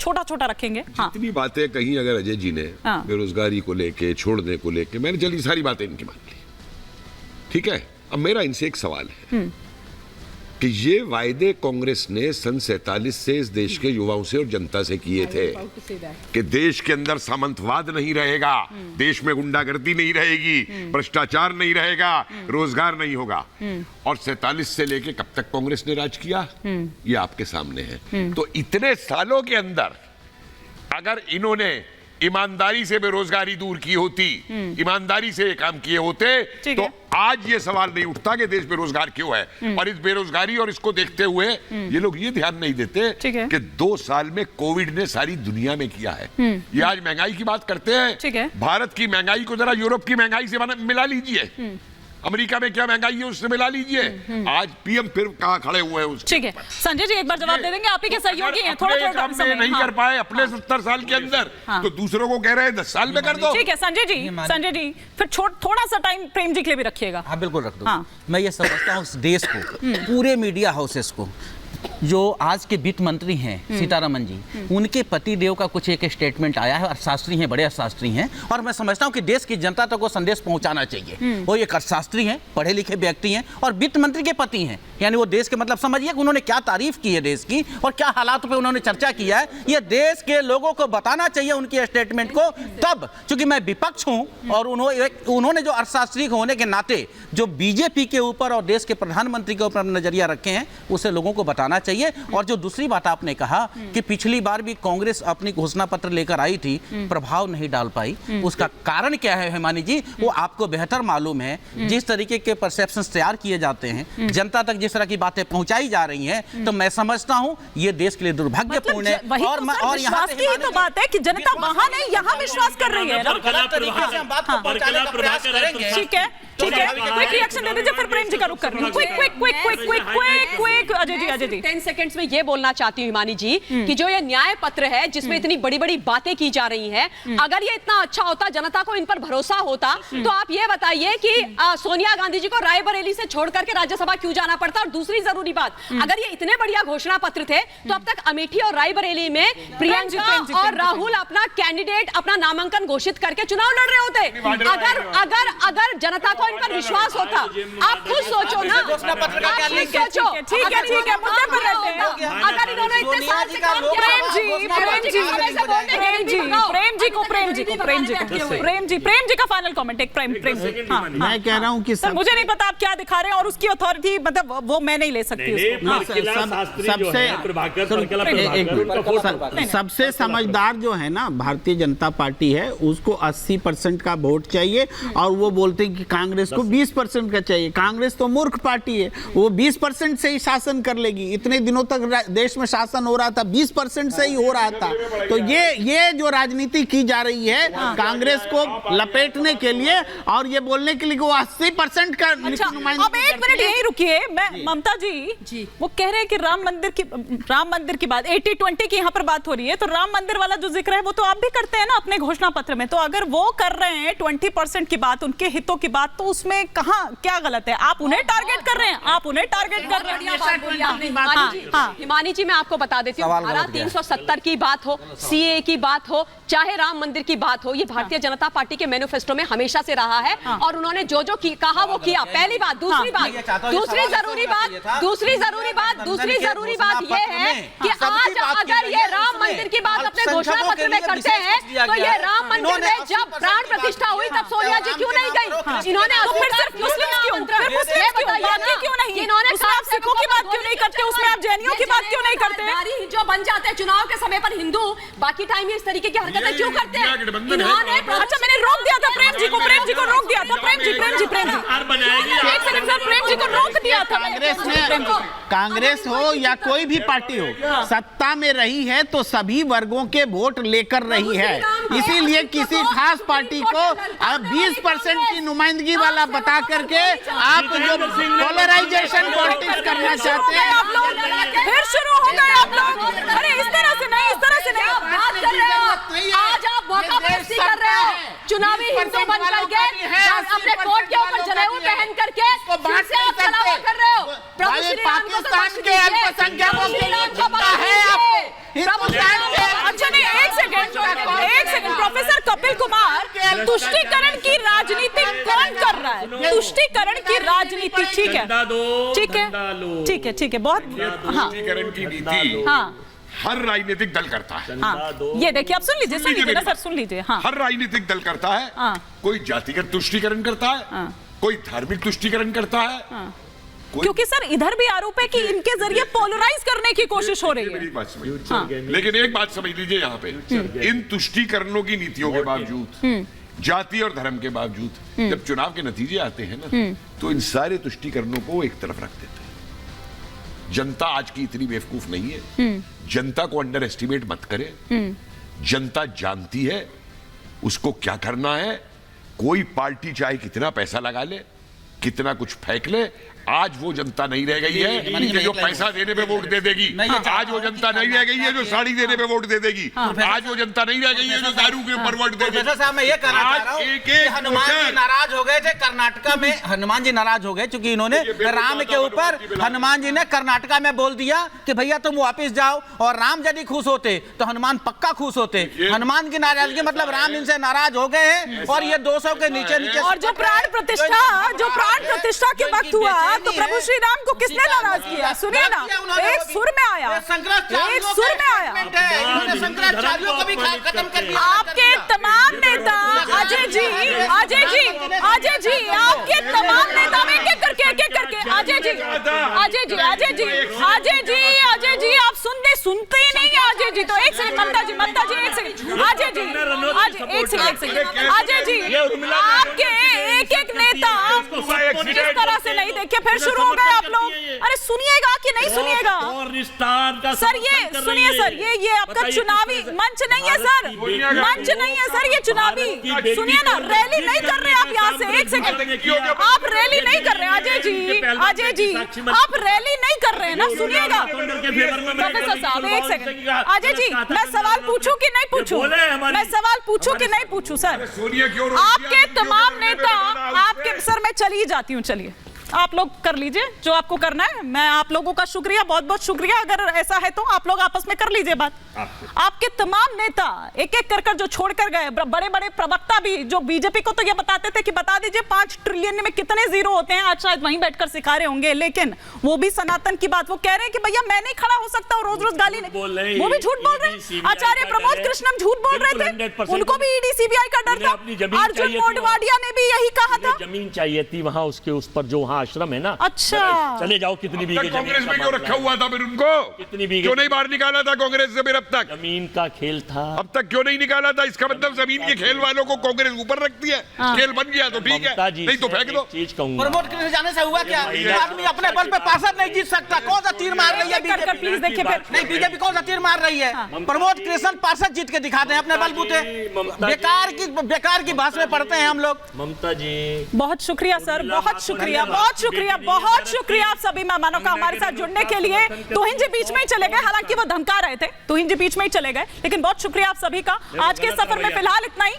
छोटा छोटा रखेंगे। जितनी बातें कही अगर अजय जी ने बेरोजगारी को लेके, छोड़ने को लेके, मैंने जल्दी सारी बातें इनकी मान ली, ठीक है। अब मेरा इनसे एक सवाल है कि ये वायदे कांग्रेस ने सन 47 से इस देश के युवाओं से और जनता से किए थे कि देश के अंदर सामंतवाद नहीं रहेगा, देश में गुंडागर्दी नहीं रहेगी, भ्रष्टाचार नहीं रहेगा, रोजगार नहीं होगा। और 47 से लेके कब तक कांग्रेस ने राज किया, ये आपके सामने है। तो इतने सालों के अंदर अगर इन्होंने ईमानदारी से बेरोजगारी दूर की होती, ईमानदारी से ये काम किए होते, तो आज ये सवाल नहीं उठता कि देश बेरोजगार क्यों है। और इस बेरोजगारी और इसको देखते हुए ये लोग ये ध्यान नहीं देते कि 2 साल में कोविड ने सारी दुनिया में किया है। ये आज महंगाई की बात करते हैं, भारत की महंगाई को जरा यूरोप की महंगाई से मिला लीजिए, अमेरिका में क्या महंगाई है उससे मिला लीजिए। आज पीएम फिर कहां खड़े हुए हैं। ठीक है संजय जी, एक बार जवाब दे देंगे, आप ही के सहयोगी हैं, थोड़ा नहीं कर पाए अपने 70 साल के अंदर, तो दूसरों को कह रहे हैं 10 साल में कर दो। ठीक है संजय जी फिर थोड़ा सा टाइम प्रेम जी के लिए भी रखिएगा। हाँ बिल्कुल रख दो। मैं ये समझता हूँ देश को, पूरे मीडिया हाउसेस को, जो आज के वित्त मंत्री हैं सीतारमन जी, उनके पति देव का कुछ एक स्टेटमेंट आया है, अर्थशास्त्री हैं, बड़े अर्थशास्त्री हैं, और मैं समझता हूं कि देश की जनता तक वो संदेश पहुंचाना चाहिए। वो एक अर्थशास्त्री हैं, पढ़े लिखे व्यक्ति हैं और वित्त मंत्री के पति हैं, यानी वो देश के मतलब समझिए कि उन्होंने क्या तारीफ की है देश की और क्या हालात पे उन्होंने चर्चा किया है, ये देश के लोगों को बताना चाहिए उनकी स्टेटमेंट को। तब चूंकि मैं विपक्ष हूं और उन्होंने जो अर्थशास्त्री होने के नाते जो बीजेपी के ऊपर और देश के प्रधानमंत्री के ऊपर नजरिया रखे हैं, उसे लोगों को बताना चाहिए। और जो दूसरी बात आपने कहा कि पिछली बार भी कांग्रेस अपनी घोषणा पत्र लेकर आई थी, प्रभाव नहीं डाल पाई, उसका कारण क्या है हिमानी जी, वो आपको बेहतर मालूम है। जिस तरीके के परसेप्शंस तैयार किए जाते हैं, जनता तक जिस तरह की बातें पहुंचाई जा रही हैं, तो मैं समझता हूं ये देश के लिए दुर्भाग्यपूर्ण है। और यहाँ की तो बात है कि जनता वहां नहीं यहाँ विश्वास कर रही है। ठीक है क्विक रिएक्शन दे दीजिए, फिर प्रेम जी का रुख कर रही हूं। क्विक अजय जी 10 सेकंड्स में ये बोलना चाहती हूँ हिमानी जी कि जो ये न्याय पत्र है जिसमें इतनी बड़ी बड़ी बातें की जा रही हैं, अगर ये इतना अच्छा होता, जनता को इन पर भरोसा होता, तो आप ये बताइए कि सोनिया गांधी जी को रायबरेली से छोड़ करके राज्यसभा क्यों जाना पड़ता। और दूसरी जरूरी बात, अगर ये इतने बढ़िया घोषणा पत्र थे तो अब तक अमेठी और रायबरेली में प्रियंका और राहुल अपना कैंडिडेट, अपना नामांकन घोषित करके चुनाव लड़ रहे होते। अगर जनता को इन पर विश्वास होता, आप खुद सोचो ना, ठीक है मुद्दे पर रहते हैं। अगर इन्होंने इतने साल से काम किया, प्रेम जी का फाइनल कमेंट एक प्रेम जी। मैं कह रहा हूं कि मुझे नहीं पता आप क्या दिखा रहे हैं और उसकी अथॉरिटी मतलब वो मैं नहीं ले सकती। सबसे समझदार जो है ना भारतीय जनता पार्टी है, उसको 80% का वोट चाहिए और वो बोलते हैं कि कांग्रेस को 20% का चाहिए। कांग्रेस तो मूर्ख पार्टी है, वो 20% से ही शासन कर लेगी। इतने दिनों तक देश में शासन हो रहा था, 20% से ही हो रहा था। तो ये जो राजनीति की जा रही है कांग्रेस को लपेटने के लिए और ये बोलने के लिए कि वो 80% का नुमाइंदगी। अब एक मिनट यहीं रुकिए, मैं ममता जी वो कह रहे हैं कि राम मंदिर की बात 80-20 की यहाँ पर बात हो रही है, तो राम मंदिर वाला जो जिक्र है वो तो आप भी करते हैं ना अपने घोषणा पत्र में। तो अगर वो कर रहे हैं 20% की बात, उनके हितों की बात, तो उसमें कहाँ क्या गलत है? आप उन्हें टारगेट कर रहे हैं, आप उन्हें टारगेट कर रहे हैं। हिमानी जी मैं आपको बता देती हूँ, 370 की बात हो, सीए की बात हो, चाहे राम मंदिर की बात हो, ये भारतीय जनता पार्टी के मैनिफेस्टो में हमेशा से रहा है और उन्होंने जो कहा वो किया। पहली बात। दूसरी जरूरी बात ये है कि आज अगर ये राम मंदिर की बात अपने घोषणा पत्र में करते हैं, तो ये राम मंदिर में जब प्राण प्रतिष्ठा हुई तब सोनिया जी क्यों नहीं गई? इन्होंने सिखों की बात क्यों नहीं करते, उसमें आप जैनियों की बात क्यों नहीं करते? जो बन जाते हैं चुनाव के समय पर हिंदू, बाकी टाइम इस तरीके की हरकतें क्यों करते हैं? इन्होंने अच्छा मैंने रोक दिया था प्रेम जी को रोक दिया था। प्रेम जी एक सेकंड सर, प्रेम जी को रोक दिया था। कांग्रेस हो या कोई भी पार्टी हो, सत्ता में रही है तो सभी वर्गों के वोट लेकर रही है। इसीलिए किसी खास पार्टी को 20% की नुमाइंदगी वाला बता करके आप जो पोलराइजेशन पॉलिटिक्स करना चाहते हैं, फिर शुरू हो गए आप लोग। अरे इस तरह से नहीं बात कर रहे हो। आज आप मौका परस्ती कर रहे हो, चुनावी हिंदू बन करके अपने कोट के ऊपर जनेऊ पहन करके फिर से आप चलावा कर रहे हो। पाकिस्तान के अल्पसंख्यकों के लिए चिंता है आपको। कपिल कुमार, तुष्टीकरण की राजनीति कौन कर रहा है? तुष्टीकरण की राजनीति, ठीक है, ठीक है, ठीक है, ठीक है, बहुत, हाँ, तुष्टीकरण की नीति हाँ, हर राजनीतिक दल करता है। हाँ, ये देखिए, आप सुन लीजिए ना सर, सुन लीजिए, हाँ, हर राजनीतिक दल करता है। हाँ, कोई जातिगत तुष्टीकरण करता है, हाँ, कोई धार्मिक तुष्टीकरण करता है, हाँ, क्योंकि सर इधर भी आरोप है कि इनके जरिए पोलराइज करने की कोशिश हो रही है। मेरी बात समझ, लेकिन एक बात समझ लीजिए यहाँ पे, इन तुष्टीकरणों की नीतियों के बावजूद, जाति और धर्म के बावजूद, जब चुनाव के नतीजे आते हैं ना, तो इन सारे तुष्टीकरणों को एक तरफ रख देते हैं। जनता आज की इतनी बेवकूफ नहीं है, जनता को अंडर एस्टिमेट मत करें। जनता जानती है उसको क्या करना है। कोई पार्टी चाहे कितना पैसा लगा ले, कितना कुछ फेंक ले, आज वो जनता नहीं रह गई है कि जो पैसा देने पे वोट दे देगी। आज वो जनता नहीं रह गई है जो साड़ी देने पे वोट दे देगी। आज वो जनता नहीं रह गई है जो दारू के ऊपर वोट दे देगी। साहब, मैं ये कहना चाह रहा हूं कि हनुमान जी नाराज हो गए थे कर्नाटका में। हनुमान जी नाराज हो गए क्योंकि इन्होंने राम के ऊपर, हनुमान जी ने कर्नाटका में बोल दिया कि भैया तुम वापिस जाओ, और राम यदि खुश होते तो हनुमान पक्का खुश होते। हनुमान की नाराजगी मतलब राम इनसे नाराज हो गए हैं, और ये 200 के नीचे नीचे। और जो प्राण प्रतिष्ठा के वक्त हुआ, तो प्रभु श्री राम को किसने नाराज किया? सुनिए ना, एक सुर में आया, एक सुर में आया। शंकराचार्यों को भी खत्म कर दिया। आपके तमाम नेता, अजय जी, अजय जी, अजय जी, आपके तमाम नेता में एक एक करके, अजय जी, अजय जी, अजय जी, अजय जी, अजय जी, आप सुनते ही नहीं है अजय जी। तो एक सेकंड, ममता जी, एक सेकंड, अजय जी, एक सेकंड, अजय जी, आपके एक एक नेता इस तरह से नहीं, देखिए फिर शुरू हो गए आप लोग। अरे सुनिएगा कि नहीं सुनिएगा सर? ये सुनिए सर, ये आपका चुनावी मंच नहीं है सर, मंच नहीं है सर, ये चुनावी, सुनिए ना, रैली नहीं कर रहे आप यहाँ से। एक सेकंड, आप रैली नहीं कर रहे अजय जी, अजय जी, आप रैली नहीं कर रहे हैं ना, सुनिएगा। प्रोफेसर साहब, एक सेकंड, अजय जी, मैं सवाल पूछूं कि नहीं पूछूं? मैं सवाल पूछूं कि नहीं पूछूं सर? आपके तमाम नेता, आपके, सर मैं चली जाती हूँ, चलिए आप लोग कर लीजिए जो आपको करना है। मैं आप लोगों का शुक्रिया, बहुत बहुत शुक्रिया। अगर ऐसा है तो आप लोग आपस में कर लीजिए बात। आपके तमाम नेता एक एक कर जो छोड़कर गए, बड़े बड़े प्रवक्ता भी जो बीजेपी को तो ये बताते थे कि बता दीजिए 5 ट्रिलियन में कितने जीरो होते हैं, आज शायद वहीं बैठकर सिखा रहे होंगे, लेकिन वो भी सनातन की बात, वो कह रहे हैं कि भैया मैं नहीं खड़ा हो सकता, और रोज रोज गाली नहीं, वो भी झूठ बोल रहे हैं। आचार्य प्रमोद कृष्णम झूठ बोल रहे थे, उनको भी ईडी सीबीआई का डर था। अर्जुन मोढवाडिया ने भी यही कहा था। जमीन चाहिए थी वहां, उसके उस पर जो आश्रम है ना, अच्छा, चले जाओ। कितनी बीघे कांग्रेस में क्यों रखा हुआ था फिर उनको? कितनी बीघे क्यों नहीं बाहर निकाला था कांग्रेस से फिर अब तक? जमीन का खेल था, अब तक क्यों नहीं निकाला था? इसका मतलब जमीन के खेल वालों को कांग्रेस ऊपर रखती है। खेल बन गया तो ठीक है, नहीं तो फेंक दो। चीज कहूंगा, प्रमोद कृष्ण जाने से हुआ क्या? आदमी अपने बल पे पार्षद नहीं जीत सकता। कौन सा तीर मार रही है बीजेपी? प्लीज देखिए फिर, नहीं, बीजेपी कौन सा तीर मार रही है? प्रमोद कृष्ण पार्षद जीत के दिखाते हैं अपने बलबूते। बेकार की भाषा में पढ़ते हैं हम लोग। ममता जी, बहुत शुक्रिया सर, बहुत शुक्रिया, बहुत शुक्रिया, बहुत शुक्रिया आप सभी मेहमानों का हमारे साथ जुड़ने के लिए। तुहिन जी बीच में ही चले गए, हालांकि वो धमका रहे थे, तुहिन जी बीच में ही चले गए, लेकिन बहुत शुक्रिया आप सभी का। आज के सफर में फिलहाल इतना ही।